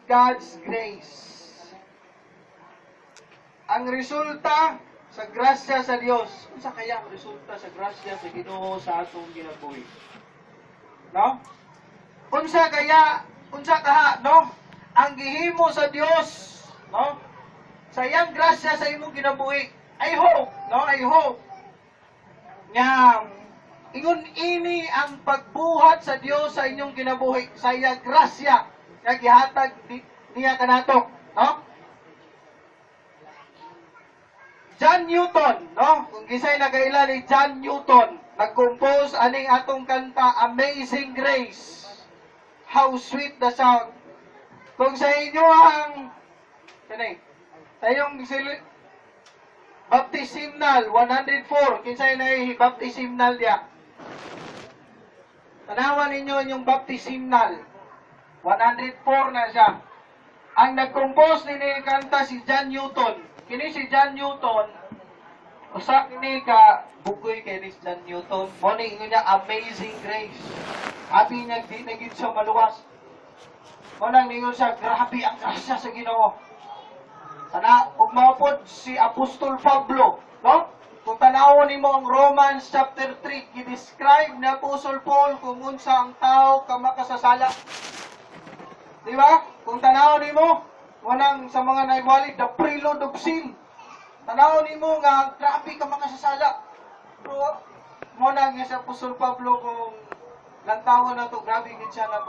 God's grace. Ang resulta sa grasya sa Dios. Unsa kaya ang resulta sa grasya sa Ginoo sa atong kinabuhi? No? Unsa kaha, no? Ang gihimo sa Dios, no? Sa iyang grasya sa imong kinabuhi. I hope, no? I hope nga ingon ini ang pagbuhat sa Dios sa inyong kinabuhi, sa iyang grasya nga gihatag niya kanato, no? John Newton, no? Kung gisay nagaila ni John Newton, nag-compose aning atong kanta, Amazing Grace. How sweet the sound. Kung sa inyo ang sa iyong baptismal 104, kinsay na baptismal dia. Tanawan ninyo yung baptismal 104 na siya. Ang nag-compose ni kanta si John Newton. Kini si John Newton, usa kini ka bukoy kay John Newton. Mo ni ingon niya Amazing Grace. Abi niya di na gid siya maluwas. Mo nang ningon siya grabe ang grasya sa Ginoo. Ana ug maupod si Apostol Pablo, no? Kung tanawon nimo ang Romans chapter 3, gi-describe ni Apostol Paul kung unsa ang tao ka makasasala. Di ba? Kung tanawon nimo wanang sa mga naibali, the prelude of sin. Tanaw ni mo nga, grabe ka makasasala. Pero, mo na nga sa Apostol Pablo kung lantawan na to, grabe gid siya na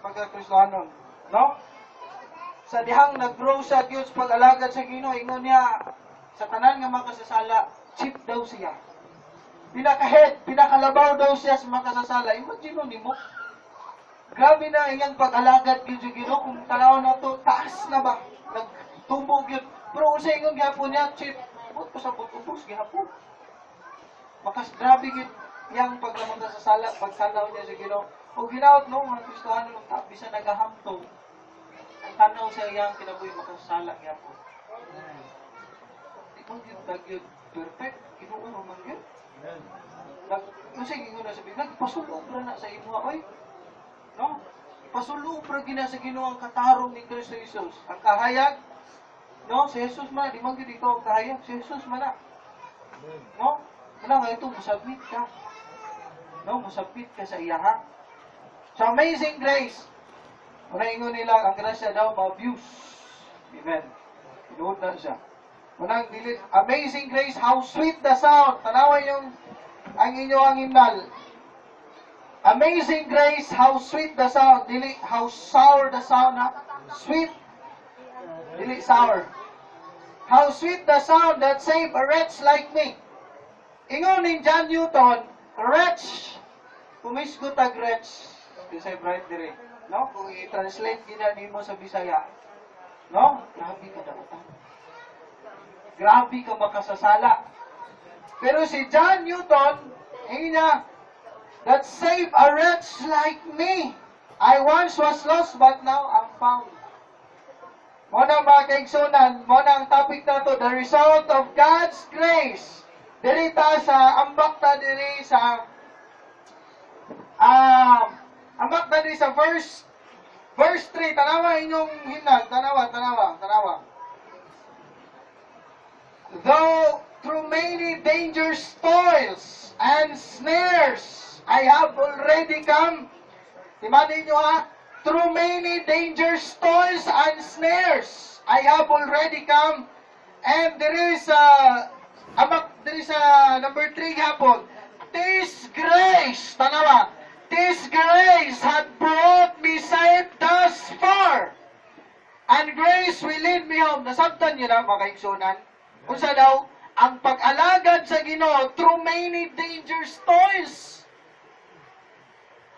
pagka-Kristohanon. No? Sa dihang nag-grow sa Diyos pag-alagad sa Ginoo, ingon niya, sa tanan nga makasasala, cheap daw siya. Pinaka-head, pinakalabaw daw siya sa makasasala. Imagine mo, grabe na iyang pag-alagad gyud sa Ginoo kung tanaw na to taas na ba nagtumbog gyud pero unsa ingon gyapon niya chip but pa sa ubos gyapon makas grabe gyud iyang paglamang sa sala pagtanaw niya sa Ginoo o ginaot no mga Kristohano ng bisan nagahamtong ang tanaw sa iyang kinabuhi makasala gyapon ikaw gyud perfect Ginoo man gyud unsa ingon na sabi nagpasulo ra na sa imo oy. No? Ipasulo pra gina sa Ginoo ang katarong ni Kristo Jesus. Ang kahayag, no? Si Jesus man, di man gyud ikaw ang kahayag, si Jesus man na. No? Wala nga ito, musabit ka. No? Musabit ka sa iya, ha? Sa Amazing Grace, wala ingon nila, ang grasya daw, ma-abuse. Amen. Inuod na siya. Unang dilit, Amazing Grace, how sweet the sound. Tanawan yung ang inyo ang himnal. Amazing Grace, how sweet the sound. Dili, how sour the sound, ha? Sweet. Dili, sour. How sweet the sound that saved a wretch like me. Ingon ni John Newton, wretch. Kumisgot ag wretch. Kasi bright dire. No? Kung i-translate gina nimo sa Bisaya. No? Grabe ka daotan. Grabe ka makasasala. Pero si John Newton, niya, that save a wretch like me. I once was lost, but now I'm found. Muna mga kaigsunan, muna ang topic na to, the result of God's grace. Dirita sa ambak na diri sa ambak na diri sa verse 3. Tanawa inyong himnal, tanawa. Though through many dangers, toils, and snares, I have already come. Timanin nyo ha. Through many dangers, toils, and snares, I have already come. And there is number 3 hapon. This grace, tanawa, this grace had brought me safe thus far. And grace will lead me home. Nasabtan nyo na mga kaigsunan. Kung sa daw, ang pag-alagad sa Ginoo through many dangers, toils.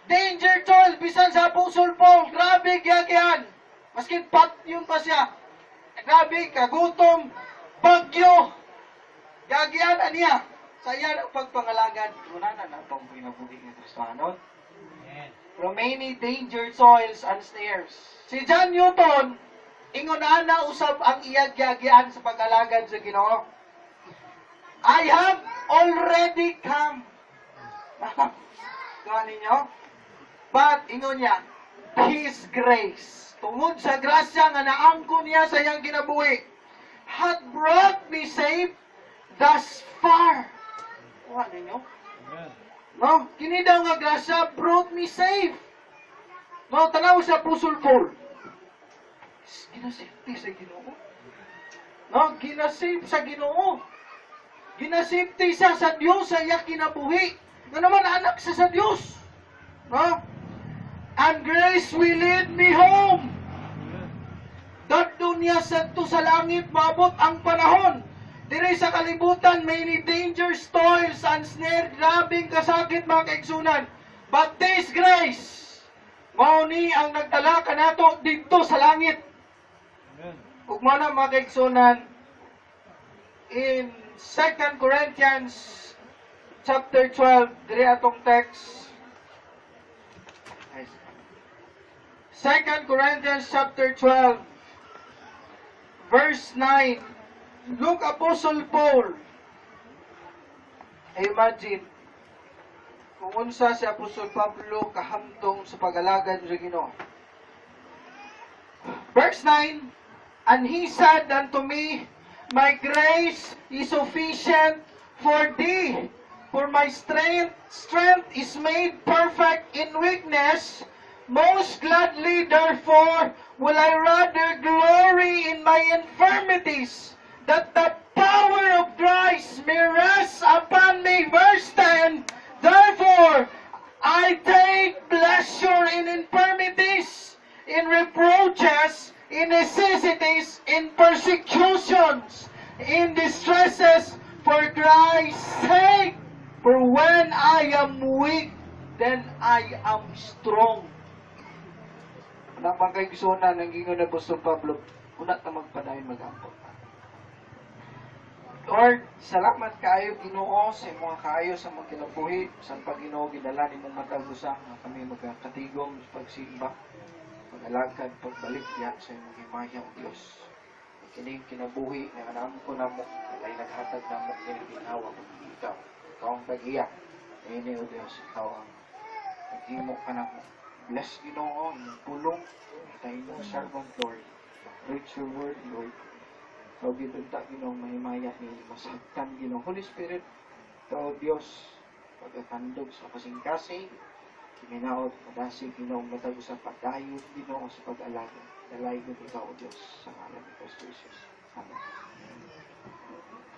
Danger toil, bisan sa Apostol Paul, grabe gyagihan. Maski pat yun pa siya. Grabe, kagutom, bagyo. Gyagihan niya. Sa iyan ang pagpangalagad. Muna na itong pinabuhi ng Kristohanon. From many danger toils and snares. Si John Newton, ingunahan na usab ang iyag-gyagihan sa pag-alagad sa Ginoo. I have already come. Kuha ninyo? But, ingon niya, His grace. tungod sa grasya nga naangkon niya sa iyang kinabuhi, hath brought me safe thus far. Kuha ninyo? No? Kini daw nga grasya brought me safe. No? Tanaw sa Apostle Paul. Ginasafety sa Ginoo. No? Ginasave sa Ginoo. Ginasafety siya sa Dios sa iyang kinabuhi. Nga naman anak siya sa Dios. No? And grace will lead me home. Dadto niya sadto sa langit, maabot ang panahon. Dire sa kalibutan, many dangers, toils, and snare, grabing kasakit mga kaigsunan. But this grace, mao ni ang nagdala kanato dito sa langit. Ug mao na mga kaigsunan, in 2 Corinthians chapter 12, dire atong text. 2 Corinthians chapter 12, verse 9. Look, Apostle Paul. Imagine, kung unsa si Apostle Pablo kahamtong sa pag-alagad sa Ginoo. Verse 9, and he said unto me, my grace is sufficient for thee, for my strength is made perfect in weakness. Most gladly, therefore, will I rather glory in my infirmities, that the power of Christ may rest upon me. Verse 10, therefore, I take pleasure in infirmities, in reproaches, in necessities, in persecutions, in distresses, for Christ's sake. For when I am weak, then I am strong. Nang magkaigsunan ng gingon na Apostol Pablo, una ta magpadayon magampot. Lord, salamat kaayo Ginoo sa imong kaayo sa mga kinabuhi, sa pag-Ginoo gidala nimong matag usa nga kami magkatigom sa pagsimba, pag-alagad, pagbalik diha sa imong himaya o Dios. Kini kinabuhi nga anam ko namo, kay naghatag namo kini ginawa ko ikaw. Ikaw ang pag-iya. Ini o Dios, ikaw ang naghimo ka namo. Bless Ginoo ang pulong sa inyong servant Lord. Preach your word, Lord. So, gitagta Ginoo mahimaya ni masaktan Ginoo. Holy Spirit, ikaw Diyos, pagkatandog sa kasing-kasing, kiminaot, madasi Ginoo, matag sa pagdayod Ginoo sa pag-alaga. Dalay ko ikaw Diyos sa ngalan ni Kristo Jesus. Amen.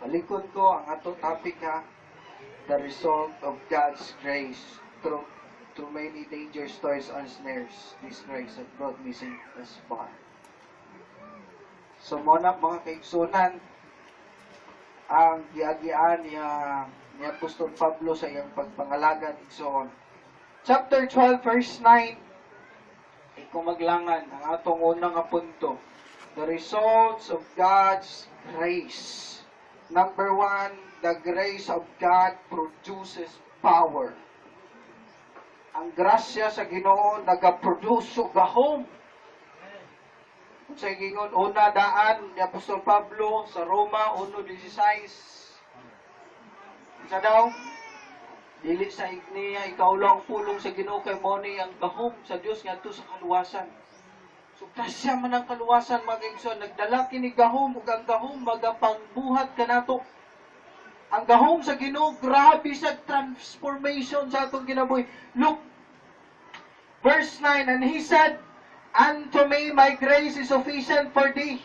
Balikod ko ang atong topic ha, the result of God's grace through many dangers, toils, and snares. This grace has brought me safe thus far. So, muna mga kaigsunan, ang giagian ni Apostol Pablo sa iyang pagpangalagan. So, chapter 12, verse 9, kung maglangan, ang atong unang punto, the results of God's grace. Number 1, the grace of God produces power. Ang grasya sa Ginoo nagaproduce og gahom. Sa gingon una daan ni Apostol Pablo sa Roma 1:16. Isa daw dili sa igniya ikaw lang pulong sa Ginoo kay mo ni ang gahom sa Dios ngadto sa kaluwasan. So grasya man ang kaluwasan mga igsoon, nagdala kini gahom ug ang gahom magapangbuhat kanato. Ang gahom sa Ginoo, grabe sa transformation sa atong kinabuhi. Look, verse 9, and he said, unto me my grace is sufficient for thee,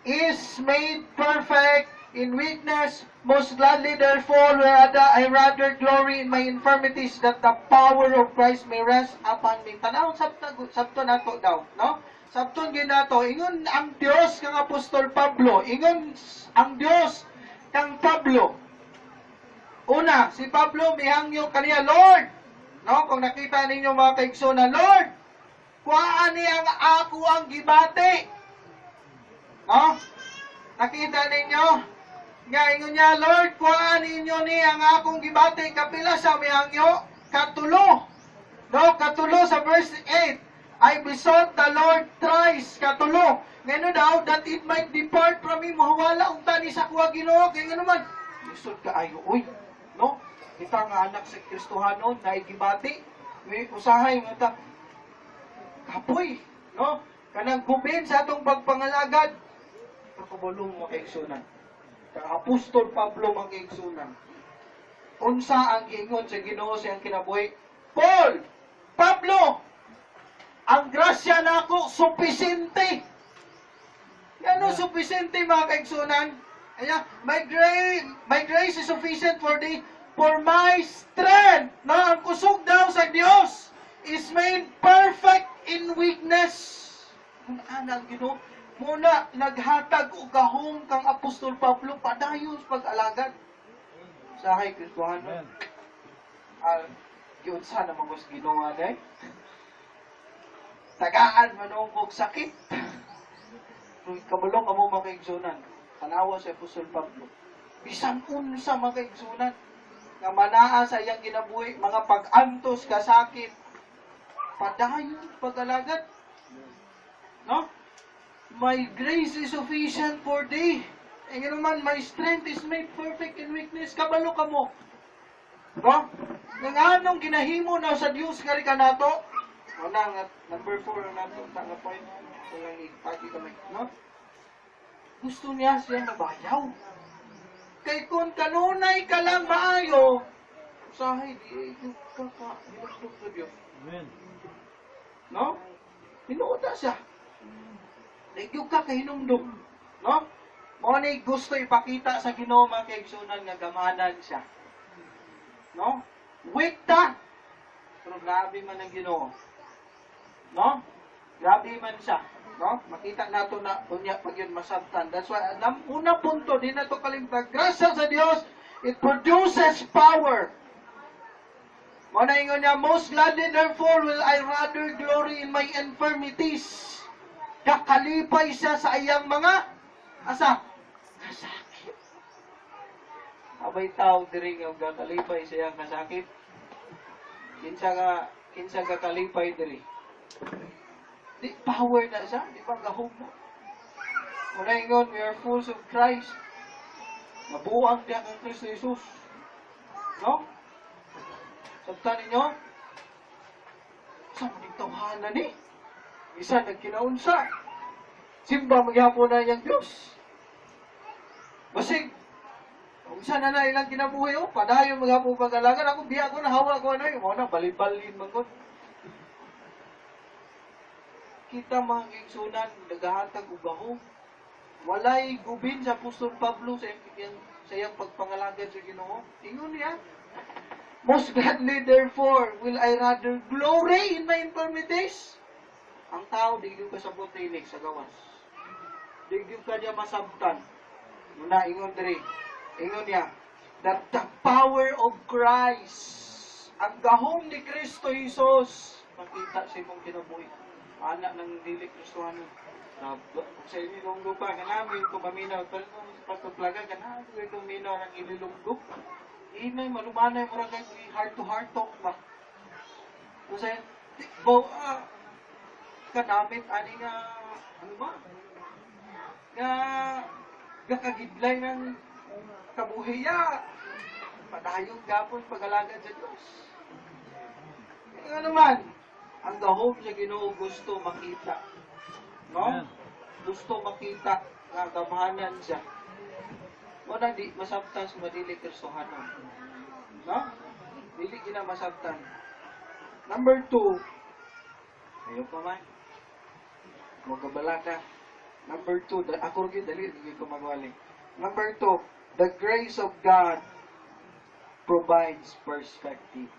is made perfect in weakness. Most gladly therefore I rather glory in my infirmities, that the power of Christ may rest upon me. Tanaw, sabto nato daw, no? Sabton ginato, ingon ang Dios kang Apostol Pablo, ingon ang Dios kang Pablo. Una, si Pablo mihangyo kaniya, Lord, no? Kung nakita ninyo mga kaigsoon, Lord, kuhaan ni ang ako ang gibati. No? Nakita ninyo? Nga ingon niya, Lord, kuhaan ninyo ni ang akong gibati. Kapila sa mihangyo? Katulo. No? Katulo sa verse 8. I besought the Lord thrice. Katulo. Ngano daw, that it might depart from me. Mahawala ang tani sa kuha Ginoo. Kaya nga naman, lisod ka ayo. Uy, no? Kita nga anak sa Kristohanon, na igibati. May usahay, mga kapoy, no? Kanang gubin sa atong pagpangalagad. Nakabulong mo kaigsunan. Kang Apostol Pablo mga kaigsunan. Unsa ang giingon sa Ginoo siyang kinabuhi? Paul! Pablo! Ang grasya nako supisente. Ano supisente mga kaigsunan? Ayan, my grace is sufficient for my strength. Na ang kusog daw sa Dios is made perfect in weakness. Anang Ginoo, muna naghatag og gahom kang Apostol Pablo padayon sa pag-alagad. Sahay Kristohano. Yun sana magos Ginoo day. Tagaan manong og sakit. Kabulong amo mga kaigsunan. Tanawa sa Apostol Pablo. Bisan unsa mga kaigsunan nga manaa sa iyang ginabuhi mga pag-antos ka sakit. Padayon pag-alagad. No? My grace is sufficient for thee. E naman, my strength is made perfect in weakness. Kabalo ka mo. No? Nang anong ginahimo na sa Diyos nga ka nato? Una, number 4 na nato. Tanga point. Walang ipagi kami. No? Gusto niya siya mabayaw. Kay kung kanunay ka lang maayo, usahay, di ka hinugdog sa Diyos. Amen. No? Hinuuda siya. Nagyog ka kahinumdum. No? Mo ni gusto ipakita sa Ginoo mga kaigsunan nga gamanan siya. No? Weak ta. Pero grabe man ang Ginoo. No? Grabe man siya. No? Makita nato na unya pag yun masabtan. That's why ang una punto din na to kalimtag. Grasya sa Dios, it produces power. Mo na ingon niya, most gladly therefore will I rather glory in my infirmities. Kakalipay siya sa iyang mga kasakit. Abay tao diri nga kakalipay sa iyang kasakit. Kinsa ka kalipay diri. Di power na siya, di ba gahom na. Muna ingon, we are fools of Christ. Nabuang diya ang Kristo Jesus. No? Sabtan ninyo? Sa maning tawhanan ni? Isa nagkinaunsa. Simba maghapon na niyang Diyos. Basig. Unsa na na ilang kinabuhi o. Padayon maghapon pag-alagan. Ako biya ko na hawa ko na yun. Mga na balin-balin mangon. Kita mga kaigsunan, nagahatag og gahom. Walay gubin sa Apostol Pablo sa iyang pagpangalagan sa Ginoo. Ingon niya, most gladly therefore will I rather glory in my infirmities. Ang tao, di ka sabot tinig sa gawas. Di ka niya masabtan. Muna, ingon diri. Ingon niya, that the power of Christ, ang gahom ni Kristo Jesus, makita sa imong kinabuhi. Anak ng dili Kristohano. Sa inyo nung lupa, kanamin ko maminaw. Pero kung pagkaplaga, kanamin ko minaw ng ililunggo. Inay, malumanay mo rin heart-to-heart talk ba? Kasi, kanamit ani nga ano ba nga gakagidlay ng kabuhiya padayong gapon pag-alagad sa Diyos. Nga naman ang gahom sa Ginoo gusto makita, no? Gusto makita nga gamahanan siya. Wala di masabtan sa madili Kristohano, no? Dili gina masabtan. Number 2, ayaw pa man. Magkabala ka. Number 2, ako rin dali, hindi ko magwali. Number 2, the grace of God provides perspective.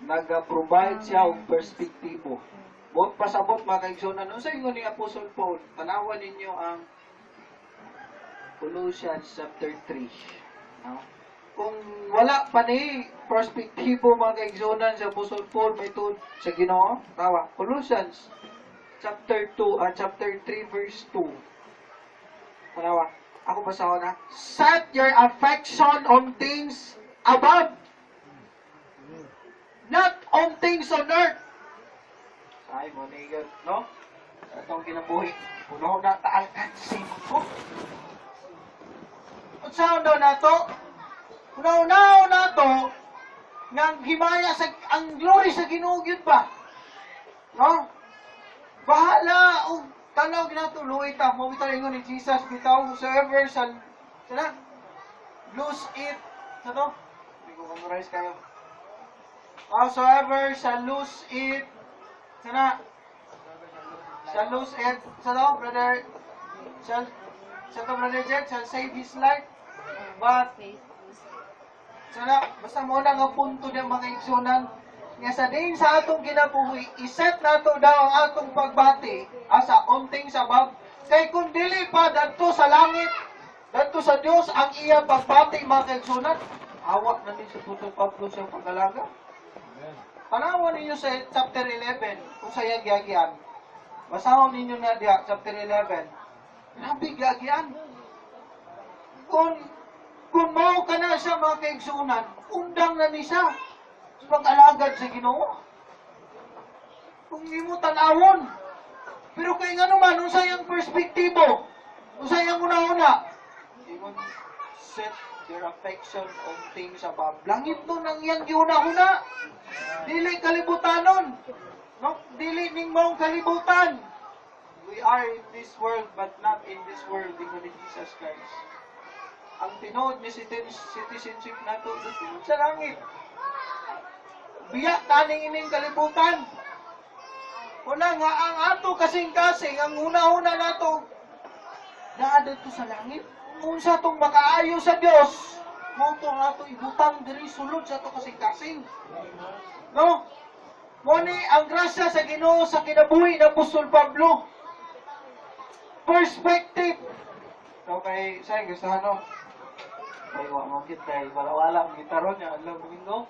Nag-provide siya og perspektibo. Buot pasabot mga kaigsunan. Ano sa ingon ni Apostle Paul? Tanawan ninyo ang Colossians chapter 3. No? Kung wala pa ni perspektibo mga kaigsunan sa Apostle Paul may tuod sa Ginoo, tawa. Colossians chapter 3 verse 2. Tanawa. Ako basahon na. Set your affection on things above, not on things on earth. Ay mo niya, no? Atong kinabuhi. Puno na taalkansin ko. Unsaon daw nato? Una-unaw nato ngang himaya sa ang glory sa Ginoo gyud ba? No? Bahala! O, tanaw ginatuloy ta. Mo bitaw ingon ni Jesus, bitaw, whosoever shall, sana, lose it. Ano? Hindi ko memorize kayo. Whosoever shall lose it, sana, shall lose it, sana, brother, shall brother Jet, shall save his life. But, sana, basta mo na nga punto niya mga igsunan, nga sa din sa atong ginabuhi, iset nato daw ang atong pagbati asa unting sabab kay kung dili pa dadto sa langit, dadto sa Dios ang iya pagbati mga kaigsunan, hawak na din sa tutong Pablo sa pagdalaga. Panawon ninyo sa chapter 11 kung sa yagiagian. Basahon ninyo na diya chapter 11. Grabe giagian. Kung mao ka na siya mga kaigsunan, undang na ni siya pag-alagad sa Ginoo. Kung di mo tanawon. Pero kay nga naman, unsa yung perspektibo? Unsa yung una-una? Even set your affection on things above. Langit nun ang iyang giuna-una. Dili kalibutanon. No? Dili ning maong kalibutan. We are in this world, but not in this world, in Jesus Christ. Ang tinood ni citizenship nato dito sa langit. Biyak taning ining kalibutan. Una nga ang ato kasing-kasing, ang una-una nato, naadad to sa langit. Kung sa itong makaayo sa Diyos, mo ito nato ibutang diri sulod sa ito kasing-kasing. No? Muni ang grasya sa Ginoo sa kinabuhi ng Apostol Pablo. Perspective. So kay, sa gustahan no? Ay, wamagit kay wala-wala, gitaron niya, alam mo.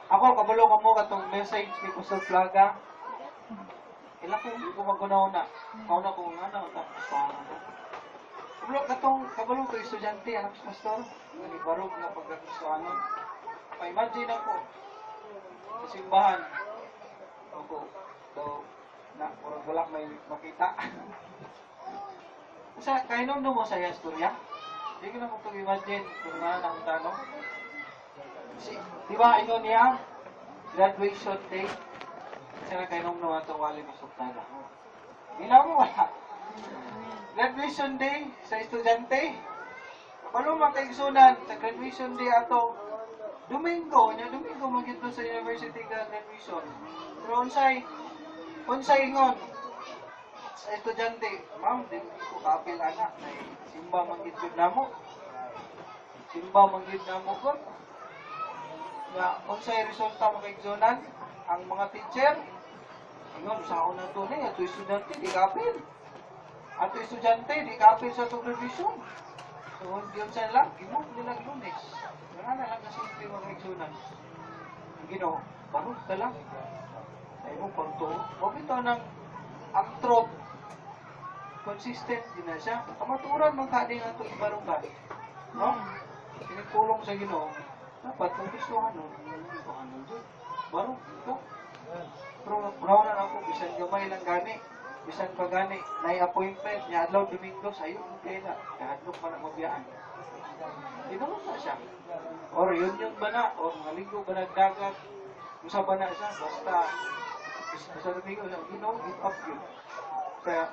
Ako, kabalo ka mo katong message ni Pastor Plaga. Ilang kung hindi ko mag-una-una. Kauna ko nga na, tapos kabalo ko estudyante, anak sa pastor. Nanibarog na pagkakustuhanon. Pa-imagine ako, sa simbahan. Ako, na, wala may makita. Sa, kainom mo sa istorya? Hindi ko na mag-imagine kung nga na ang tanong. Di ba, ino niya, graduation day, kasi na kayo nung naman itong wali masuktada. Gila mo, wala. Graduation day sa estudyante. Kapalo makaigsunan, sa graduation day ato, Domingo magito sa university ka graduation. Pero unsay ingon, sa estudyante, ma'am, di ko kapil anak, simba manggitid na mo. Simba manggitid na mo ko. Nga, unsay resulta mga igsunan, ang mga teacher, ingon, sa una to ni, ato estudyante, di kapil. Ato estudyante, di kapil sa itong revision. So, yun sa lang, gimok nila Lunes. Nga na lang kasi ito mga igsunan. Ang Ginoo, barog ka lang. Ay mo, pagto, huwag ito ng ang truth, consistent din na siya. Kamaturan mong kading ato ibarugan. No? Pinipulong sa Ginoo. Dapat kung gustuhan nun, baro, ito. Pero brown na ako, bisan gamay lang gani. Bisan pa gani, na-appointment niya, adlaw Domingo, sa'yo, okay na. Kahadlok pa na mabiyaan. Tinulong na siya. Or yun ba na, or maligo ba nagdagat, usa ba na siya, basta Domingo, give up yun. Kaya,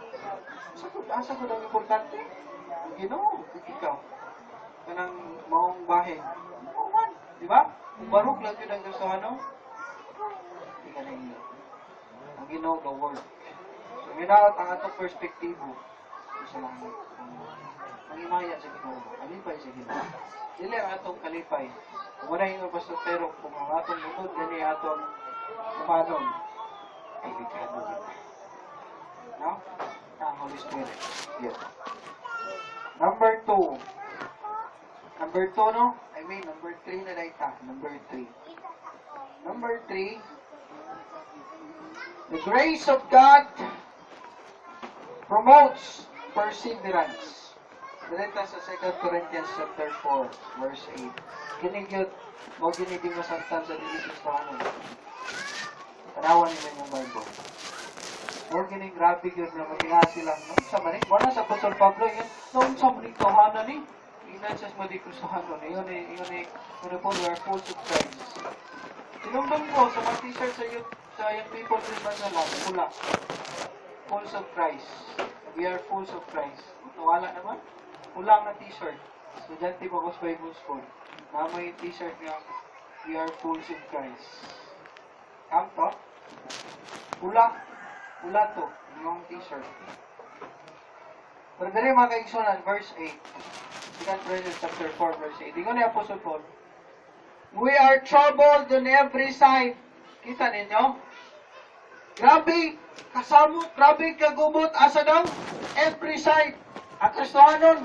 asa ko lang importante, ikaw. Kanang maong bahin. Di ba? Barok lang yun ang gustuhan, no? Hindi ka na yun. Ang Ginoo, the word. So, ginawat ang atong perspektibo. Isa lang yun. Ang imaya sa Ginoo. Kalipay sa Ginoo. Dili ang atong kalipay. Kung wala yung Pastor Pero, kung ang atong munod, gani atong umanon, ay bigado kita. No? Ang Holy Spirit. Yes. Number 2. Number 2, no? Number 3 na daita. Number 3. Number 3, the grace of God promotes perseverance. Direta sa 2 Corinthians chapter 4, verse 8. Kinigyot, mo ginidig masantan sa dilisis na ano. Tanawan nila yung Bible. Mo ginig grabe yun na matingasi lang. No? Sa manik, wala sa Apostol Pablo yun. Noon sa manik, tohana ni. Inan siya sa madikrusahan ko. Iyon po, we are full of Christ. Sinumdum ko sa mga t-shirt sa young people din ba na lang, pula. Fools of Christ. We are fools of Christ. Nawala naman. Kulang na t-shirt. Estudyante pa ko sa Bible School. Na may t-shirt nga, we are fools of Christ. Kam to? Pula. Pula to. Yung t-shirt. Pero dali mga kaigsunan, verse 8. 2 Corinthians chapter 4, verse 8. Di ko na Apostle Paul. We are troubled on every side. Kita ninyo? Grabe, kasamot, grabe kagubot, asa daw? Every side. At Kristohanon,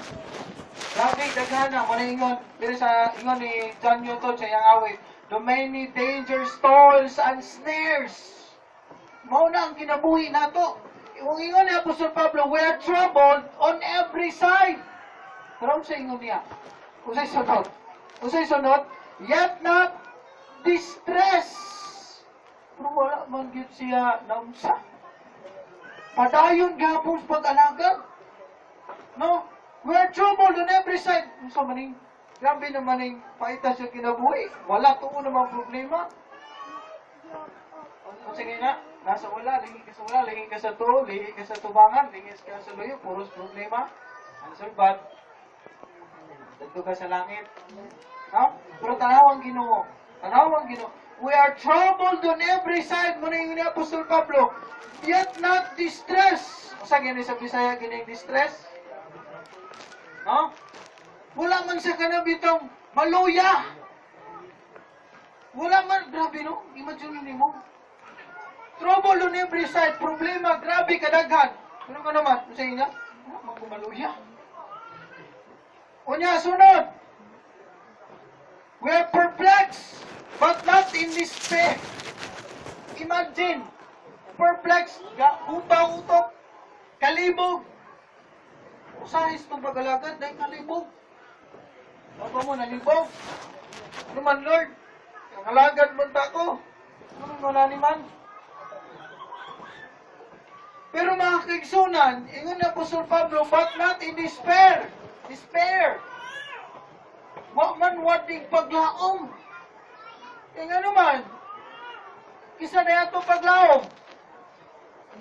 grabe, daghana, muna ingon. Pero sa ingon ni John Newton sa iyang awit, the many dangers, toils, and snares. Mao na ang kinabuhi nato. Yung ingon ni Apostol Pablo, we are troubled on every side. Pero sa ingon niya, usay sunod. Usay sunod, yet not distress. Pero wala man gyud siya naunsa. Padayon gapon sa pag-alagad. No? We are troubled on every side. Unsa maning grabe naman ning paita sa kinabuhi. Wala tuon namang problema. O sige na, nasa wala, lingi ka sa wala, lingi ka sa tuo, lingi ka sa tubangan, lingi ka sa luyo, puros problema. Answer bad. Dito ka sa langit. No? Pero tanawang Ginoo. Tanawang Ginoo. We are troubled on every side. Muna yung ni Apostol Pablo. Yet not distress. Sa gini sa Bisaya, gini distress? No? Wala man siya kanabitong maluya. Wala man, grabe no? Imagine mo. Trouble on every side. Problema, grabe kadaghan. Ano ka naman? Sa inyo? Magkumaluya. Unya, sunod. We are perplexed, but not in despair. Imagine, perplexed, utak-utok, kalibog. Usahis itong pag-alagad, dahil kalibog. Ako mo, nalibog. Ano man, Lord? Ang alagad mo ko. Ano mo na man? Pero mga kaigsunan, ingon na Apostol Pablo, but not in despair. Despair. Wa man wading paglaom. E nga naman, kisa na yato paglaom.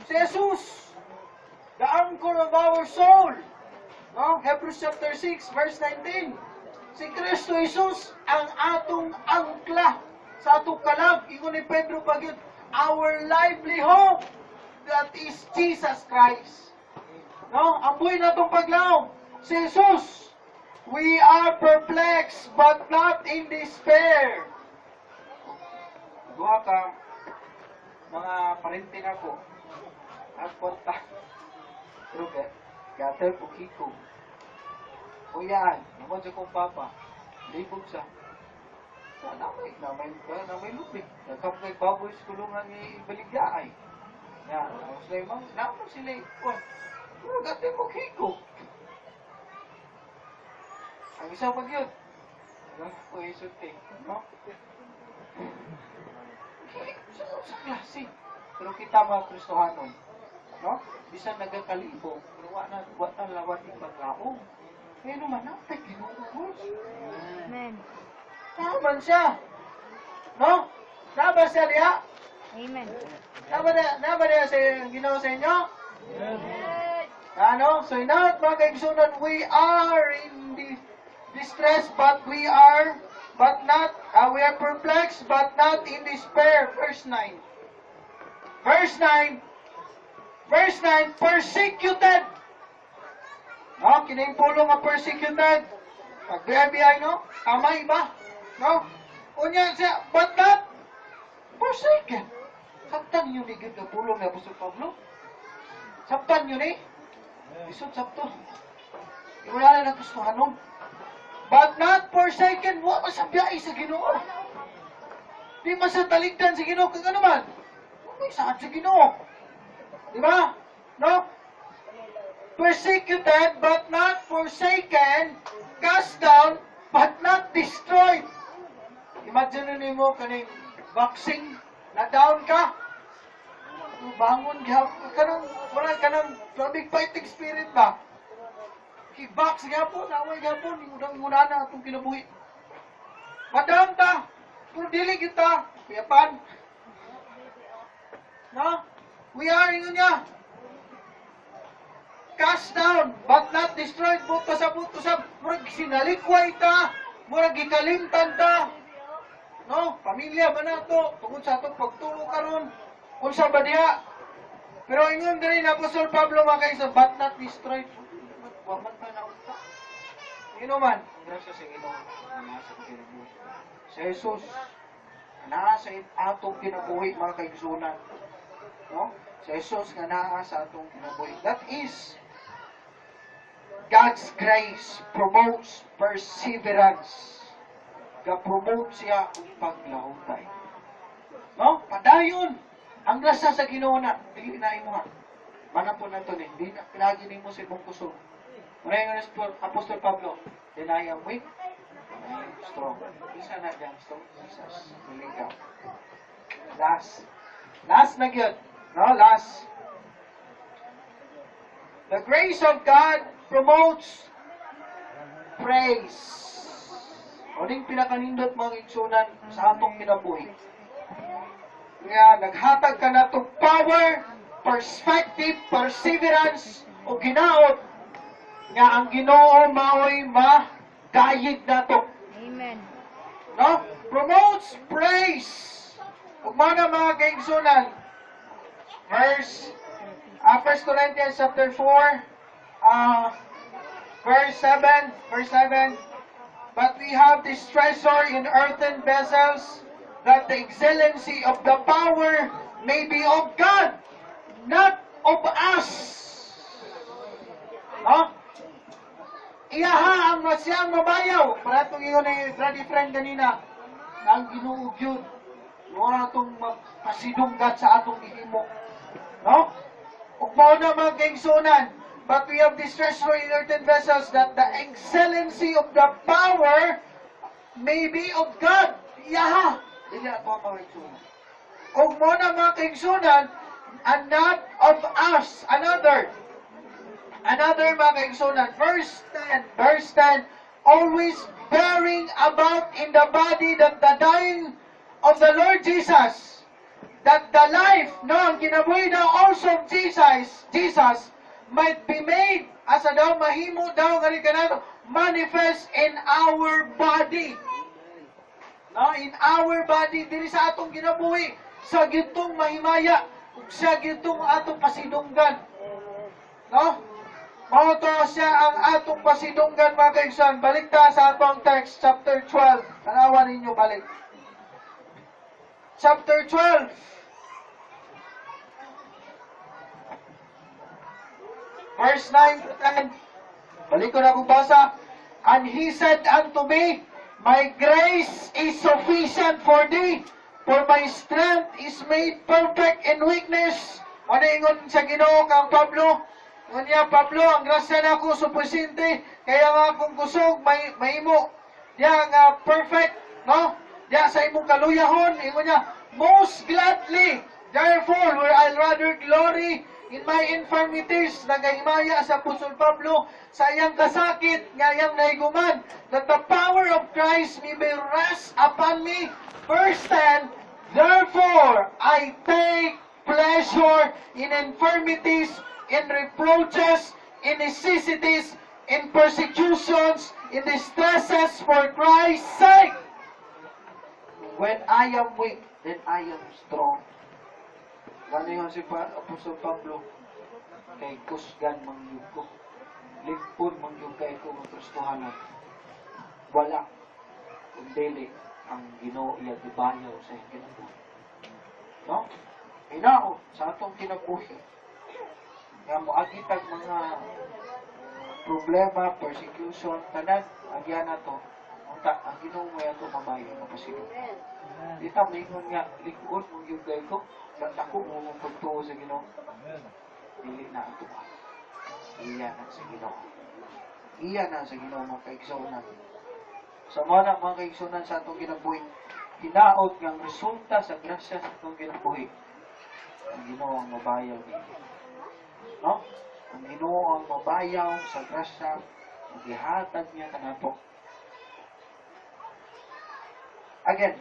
Si Jesus, the anchor of our soul. No? Hebrews chapter 6, verse 19. Si Kristo Jesus, ang atong angkla sa atong kalag. Ingon ni Pedro pag yun, our lively hope, that is Jesus Christ. No? Ang buhay na itong paglaom. Si Jesus, we are perplexed, but not in despair. Duha ka, mga parinting ako, ang konta. Pero gather po kiko. O yan, naman sa kong papa, libog sa. Namay lupit. Nagkapag baboy sa kulungan ni Baligyaay. Yan, ang Sulaiman, naman sila. Pero gather po kiko. Ang isa pag yun. O isulti. No? Sa klase. Pero kita mga Kristohanon. No? Bisan nagkakalibo. Pero wala na lawat yung paglaong. Kaya naman natin, ginuubos. Amen. Naman siya. No? Naba siya diya? Amen. Naba diya sa ginawa sa inyo? Amen. Ano? So, inaot mga kaigsunan, we are in the distress, we are perplexed, but not in despair. Verse 9. Verse 9. Verse 9, persecuted. No, kining pulong nga persecuted. Pag-FBI, no? Amay ba? No? Unya siya, but not forsaken. Sabtan yun ni Gid na pulong na Apostol Pablo. Sabtan yun eh. Isod sabto. Iwala na Kristohanon. But not forsaken, wa masabiyay sa Ginoo. Di masataligdan sa Ginoo kung ano man. May saan sa Ginoo. Di ba? No? Persecuted but not forsaken, cast down but not destroyed. Imagine mo kaning boxing, na down ka. Bangon kanang big fighting spirit ba? Kickbox gyapon, away gyapon, ingudang-inguna na atong kinabuhi. Madam ta, pero dili kita, kuyapan. No? We are ingon niya. cast down, but not destroyed. Buto sa murag sinalikway ta, murag gikalimtan ta. No, pamilya ba na to? Tungod sa atong pagtulo karon, unsa ba diha? Pero ingon diri na Apostol Pablo mga kaisan, but not destroyed. Waman pa na unta. Ino man, grasya sa Ginoo nga nasa kinabuhi. Sa Jesus, naa sa atong kinabuhi mga kaigsunan. No? Sa Jesus nga naa sa atong kinabuhi. That is God's grace promotes perseverance. Ga-promote siya ang paglahutay. No? Padayon ang grasya sa Ginoo na dili na imo ha. Manapon nato ni, di na pinagi nimo sa imong kusog. Muna yung Apostol Pablo, then I am weak, I am strong. Isa na dyan, strong Jesus. Miligaw. Last na yun. No, last. The grace of God promotes praise. O ning pinakanindot mga igsunan sa atong kinabuhi. Kaya naghatag ka na to power, perspective, perseverance, o ginaot nga ang Ginoo mao'y magayid nato. Amen. No? Promotes praise. Ug mao na mga kaigsunan. Verse 1 Corinthians chapter 4 verse 7. But we have this treasure in earthen vessels, that the excellency of the power may be of God, not of us. No? Iyaha ang siyang mabayaw. Para itong ingon ni Brady Friend kanina, na ang Ginoo yun. Wala itong pasidunggat sa atong ihimo. No? Ug mao na mga kaigsunan. But we have this treasure in earthen vessels, that the excellency of the power may be of God. Iyaha. Dili ato ang kaigsunan. Ug mao na mga kaigsunan, and not of us. Another mga kaigsunan, verse 10, always bearing about in the body that the dying of the Lord Jesus, that the life, no, ang kinabuhi daw also of Jesus might be made, asa daw, mahimo daw, gani kanato, manifest in our body. No, in our body, diri sa atong kinabuhi, sa gitong mahimaya, sa gitong atong pasidunggan. No? Mao to siya ang atong pasidunggan mga kaigsunan. Balik ta sa atong text, chapter 12. Tanawan ninyo balik. Chapter 12. Verse 9 to 10. Balik ko na kung basa. And he said unto me, my grace is sufficient for thee, for my strength is made perfect in weakness. Ano ingon sa Ginoo kang Pablo? Ingon niya, Pablo, ang grasya na ako suposinte, kaya nga akong kusog, mahimo. Diya nga perfect, no? Diya sa imong kaluyahon, ingon niya, most gladly, therefore, will I rather glory in my infirmities, nagahimaya sa Apostol Pablo, sa iyang kasakit, nga iyang naiguman, that the power of Christ may be rest upon me. Verse 10, therefore, I take pleasure in infirmities, in reproaches, in necessities, in persecutions, in distresses for Christ's sake. When I am weak, then I am strong. Gano'n yung si Apostol Pablo, kay kusgan mangyug ko. Ligpon mangyug kay ko ng Kristohanan. Wala. Kung dili, ang Ginoo iya gibayaw sa iyong kinabuhi. No? Hinao sa atong kinabuhi. Nga moagitag mga problema, persecution, tanan, agyan na to. Ang Ginoo mo yan ito mabayaw, mapasilog. Di ta mingon nga, likod mangyug kay ko. Ba't ako mo pagtuo sa Ginoo? Dili na ito ba? Iya na sa Ginoo. Iya na sa Ginoo mga kaigsunan. Sa mga kaigsunan sa atong kinabuhi, hinaot ng resulta sa grasya sa atong kinabuhi. Ang Ginoo ang mabayaw dito. No? Ang Ginoo ang mabayaw sa grasya, ang ihatag niya kanato. Again,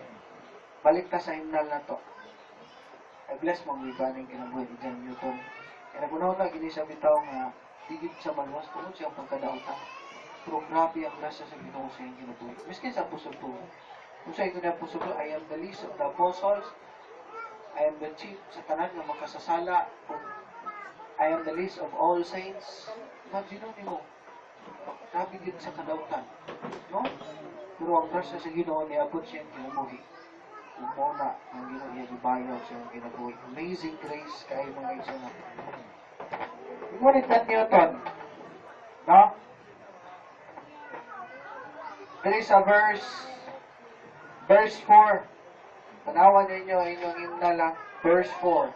balik ta sa himnal na to. I bless mong ibaning kinabuhi ni John Newton. Kaya nagunaw na gini sa bitaw nga digit sa maluwas, tungkol siyang pagkadautan. Pero grabe ang grasya sa Ginoo sa iyong kinabuhi. Miskin sa apostol po. Kung sa ito na apostol po, I am the least of the apostles. I am the chief sa tanan ng makasasala. I am the least of all saints. Imagine mo. Grabe din sa kadautan. No? Pero ang grasya sa Ginoo niya, abot siyang kinabuhi. Umuna ang Ginoo niya ibayaw sa iyong kinabuhi. Amazing grace kayo mga igsoon. Ngunit na Newton, no? There is a verse 4. Tanawan ninyo inyong himna lang. Verse 4.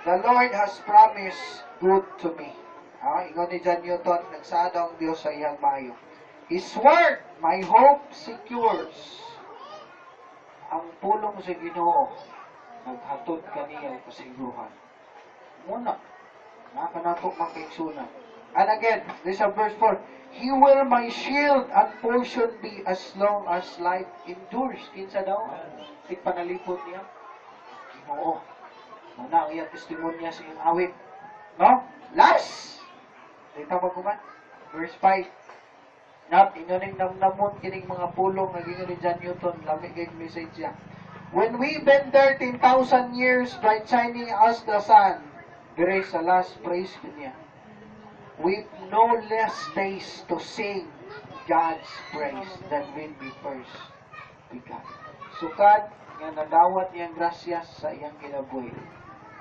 The Lord has promised good to me. Ingon ni John Newton, nagsada ang Diyos sa iyang mayo. His word, my hope secures. Ang pulong sa Ginoo, naghatod kaniya kasiguruhan. Muna, nakanato makaigsunan. And again, this is verse 4. He will my shield and portion be as long as life endures. Kinsa daw? Panalipod niya. Ginoo. Muna ang iyang testimonya sa iyong awit. No? Last! Dito magkuman. Verse 5. Not inuning namnamon kining mga pulong naging ni John Newton. Lamig kay message niya. When we been there 10,000 years, bright shining as the sun, there is a last praise niya. With no less days to sing God's praise than when we first began. Sukad nga nadawat niyang grasya sa iyang kinabuhi.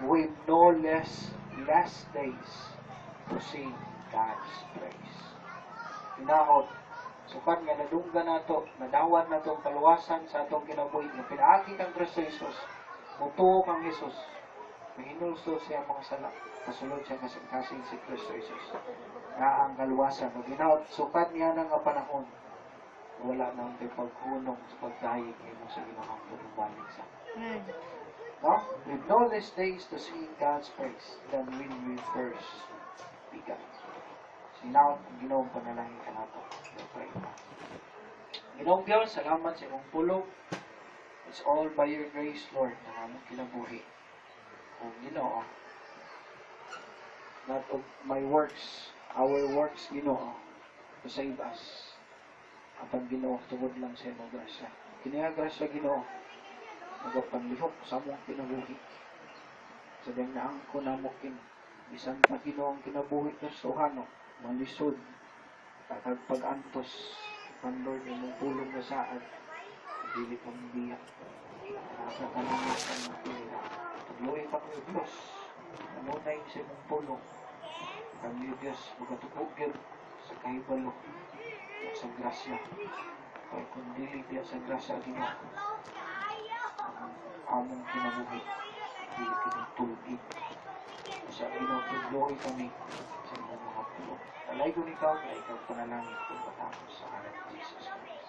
With no less days to sing God's praise. Tinaot, sukad nga nadungga nato, nadawat nato kaluwasan sa atong kinabuhi. Nga pinaagi kang Kristo Jesus, mutuo kang Jesus, mahinulso siya mga sala. Kasulod siya kasing si Kristo Jesus. Na ang kaluwasan. Pag ginaot, sukat niya na nga panahon. Wala na ang paghunong sa pagdahig mo sa ginawang pagbalig sa. No? With no less days to sing God's praise than when we first began. Sinaot ang ginawang panalangin ka nato. Pray na. Ginawang Diyos, salamat sa imong pulong. It's all by your grace, Lord, na among kinabuhi. Kung Ginoo, not of my works, our works, Ginoo, to save us. Apan Ginoo, tungod lang sa imong grasya. Kiniya grasya, Ginoo, nagapanlihok sa among kinabuhi. Sa diyang naangko na mo bisan pa Ginoo ang kinabuhi ng suhano, malisod, pag-antos, Lord, imong pulong na saan, dili pang biyak. Nasa kanangan sa mga pila. Pagluwi pa kayo, Diyos. Nanunay sa imong pulong. Kami, Diyos, magatukugin sa kahibalo sa grasya. Kaya kung dili diya sa grasya, Ginoo, among kinabuhi, dili kinitulid. Sa Ginoo, pagluwi kami sa imong mga pulong. Alay ko ikaw, na ikaw panalangin kung matapos sa anak Jesus Christ.